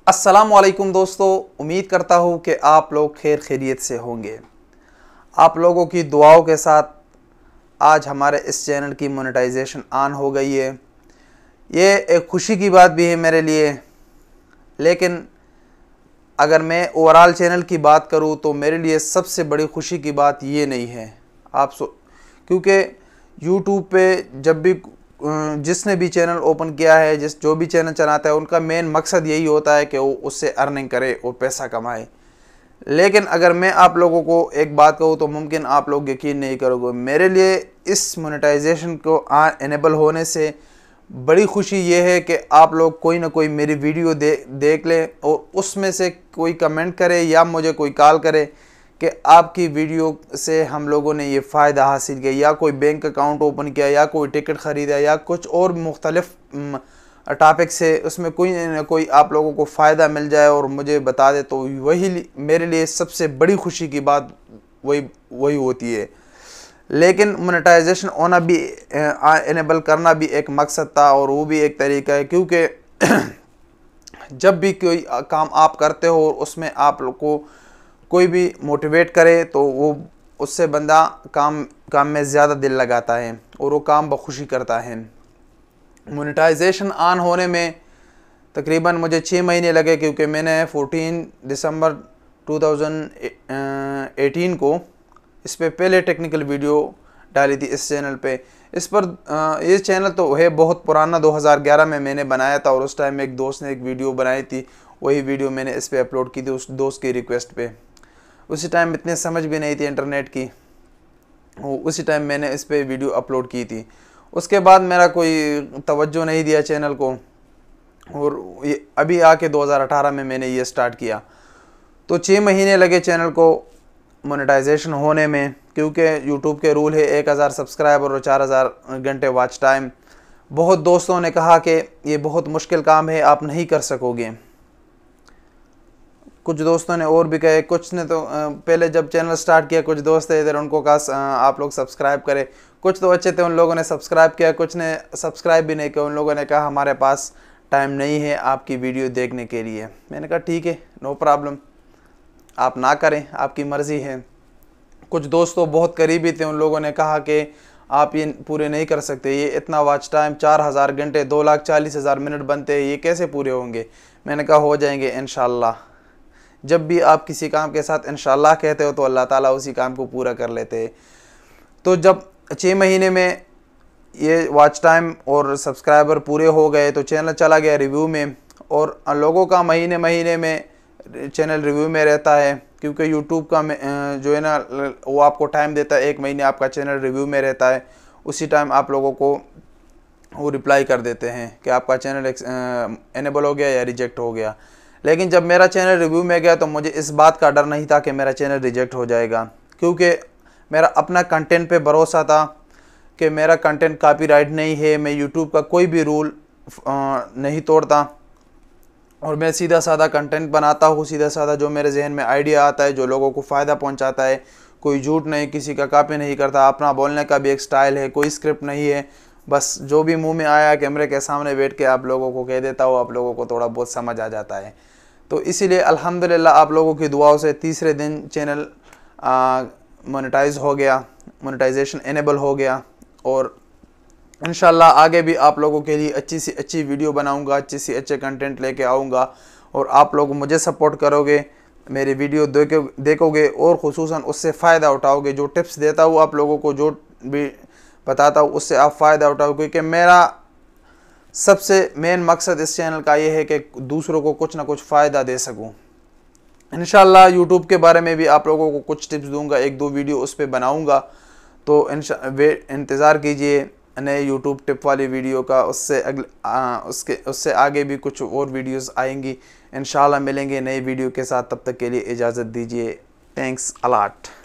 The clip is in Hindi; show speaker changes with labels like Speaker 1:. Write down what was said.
Speaker 1: अस्सलामुअलैकुम दोस्तों, उम्मीद करता हूँ कि आप लोग खैर खैरियत से होंगे। आप लोगों की दुआओं के साथ आज हमारे इस चैनल की मोनेटाइजेशन ऑन हो गई है। ये एक खुशी की बात भी है मेरे लिए, लेकिन अगर मैं ओवरऑल चैनल की बात करूँ तो मेरे लिए सबसे बड़ी खुशी की बात ये नहीं है क्योंकि यूट्यूब पे जब भी जिसने भी चैनल ओपन किया है, जो भी चैनल चलाता है, उनका मेन मकसद यही होता है कि वो उससे अर्निंग करे और पैसा कमाए। लेकिन अगर मैं आप लोगों को एक बात कहूँ तो मुमकिन आप लोग यकीन नहीं करोगे, मेरे लिए इस मोनेटाइजेशन को इनेबल होने से बड़ी खुशी ये है कि आप लोग कोई ना कोई मेरी वीडियो देख लें और उसमें से कोई कमेंट करे या मुझे कोई कॉल करे कि आपकी वीडियो से हम लोगों ने ये फ़ायदा हासिल किया, या कोई बैंक अकाउंट ओपन किया, या कोई टिकट ख़रीदा, या कुछ और मुख्तलिफ टॉपिक से उसमें कोई ना कोई आप लोगों को फ़ायदा मिल जाए और मुझे बता दे, तो वही मेरे लिए सबसे बड़ी खुशी की बात वही होती है। लेकिन मोनेटाइजेशन होना भी इनेबल करना भी एक मकसद था और वो भी एक तरीका है, क्योंकि जब भी कोई काम आप करते हो और उसमें आप लोग को कोई भी मोटिवेट करे तो वो उससे बंदा काम में ज़्यादा दिल लगाता है और वो काम बखुशी करता है। मोनेटाइजेशन ऑन होने में तकरीबन मुझे 6 महीने लगे, क्योंकि मैंने 14 दिसंबर 2018 को इस पर पहले टेक्निकल वीडियो डाली थी इस चैनल पे। ये चैनल तो है बहुत पुराना, 2011 में मैंने बनाया था और उस टाइम एक दोस्त ने एक वीडियो बनाई थी, वही वीडियो मैंने इस पे अपलोड की थी उस दोस्त की रिक्वेस्ट पे। उसी टाइम इतनी समझ भी नहीं थी इंटरनेट की, उसी टाइम मैंने इस पे वीडियो अपलोड की थी। उसके बाद मेरा कोई तवज्जो नहीं दिया चैनल को, और ये अभी आके 2018 में मैंने ये स्टार्ट किया। तो 6 महीने लगे चैनल को मोनेटाइजेशन होने में, क्योंकि यूट्यूब के रूल है 1000 सब्सक्राइबर और 4000 घंटे वॉच टाइम। बहुत दोस्तों ने कहा कि ये बहुत मुश्किल काम है, आप नहीं कर सकोगे। कुछ दोस्तों ने और भी कहे, कुछ ने तो पहले जब चैनल स्टार्ट किया कुछ दोस्त थे इधर, उनको कहा आप लोग सब्सक्राइब करें। कुछ तो अच्छे थे, उन लोगों ने सब्सक्राइब किया, कुछ ने सब्सक्राइब भी नहीं किया। उन लोगों ने कहा हमारे पास टाइम नहीं है आपकी वीडियो देखने के लिए। मैंने कहा ठीक है, नो प्रॉब्लम, आप ना करें, आपकी मर्ज़ी है। कुछ दोस्तों बहुत करीबी थे, उन लोगों ने कहा कि आप ये पूरे नहीं कर सकते, ये इतना वॉच टाइम 4000 घंटे 2,40,000 मिनट बनते हैं, ये कैसे पूरे होंगे। मैंने कहा हो जाएंगे इंशाल्लाह। जब भी आप किसी काम के साथ इंशाल्लाह कहते हो तो अल्लाह ताला उसी काम को पूरा कर लेते हैं। तो जब 6 महीने में ये वॉच टाइम और सब्सक्राइबर पूरे हो गए तो चैनल चला गया रिव्यू में, और लोगों का महीने महीने में चैनल रिव्यू में रहता है, क्योंकि यूट्यूब का जो है ना वो आपको टाइम देता है, 1 महीने आपका चैनल रिव्यू में रहता है। उसी टाइम आप लोगों को वो रिप्लाई कर देते हैं कि आपका चैनल इनेबल हो गया या रिजेक्ट हो गया। लेकिन जब मेरा चैनल रिव्यू में गया तो मुझे इस बात का डर नहीं था कि मेरा चैनल रिजेक्ट हो जाएगा, क्योंकि मेरा अपना कंटेंट पे भरोसा था कि मेरा कंटेंट कॉपीराइट नहीं है, मैं यूट्यूब का कोई भी रूल नहीं तोड़ता और मैं सीधा साधा कंटेंट बनाता हूँ, सीधा साधा जो मेरे जहन में आइडिया आता है, जो लोगों को फ़ायदा पहुँचाता है। कोई झूठ नहीं, किसी का कॉपी नहीं करता, अपना बोलने का भी एक स्टाइल है, कोई स्क्रिप्ट नहीं है। बस जो भी मुंह में आया कैमरे के सामने बैठ के आप लोगों को कह देता हूँ, आप लोगों को थोड़ा बहुत समझ आ जाता है। तो इसीलिए अल्हम्दुलिल्लाह आप लोगों की दुआओं से तीसरे दिन चैनल मोनेटाइज हो गया, मोनेटाइजेशन इनेबल हो गया, और इंशाल्लाह आगे भी आप लोगों के लिए अच्छी सी अच्छी वीडियो बनाऊंगा, अच्छी सी अच्छे कंटेंट लेके आऊँगा, और आप लोग मुझे सपोर्ट करोगे, मेरी वीडियो देखोगे और ख़ुसूसन उससे फ़ायदा उठाओगे। जो टिप्स देता हूँ आप लोगों को, जो भी बताता हूँ उससे आप फ़ायदा उठाओगे, क्योंकि मेरा सबसे मेन मकसद इस चैनल का ये है कि दूसरों को कुछ ना कुछ फ़ायदा दे सकूं। इंशाल्लाह यूट्यूब के बारे में भी आप लोगों को कुछ टिप्स दूंगा, 1-2 वीडियो उस पर बनाऊंगा, तो इंतज़ार कीजिए नए यूट्यूब टिप वाली वीडियो का। उससे आगे भी कुछ और वीडियोस आएंगी। इंशाल्लाह मिलेंगे नई वीडियो के साथ, तब तक के लिए इजाज़त दीजिए। Thanks a lot.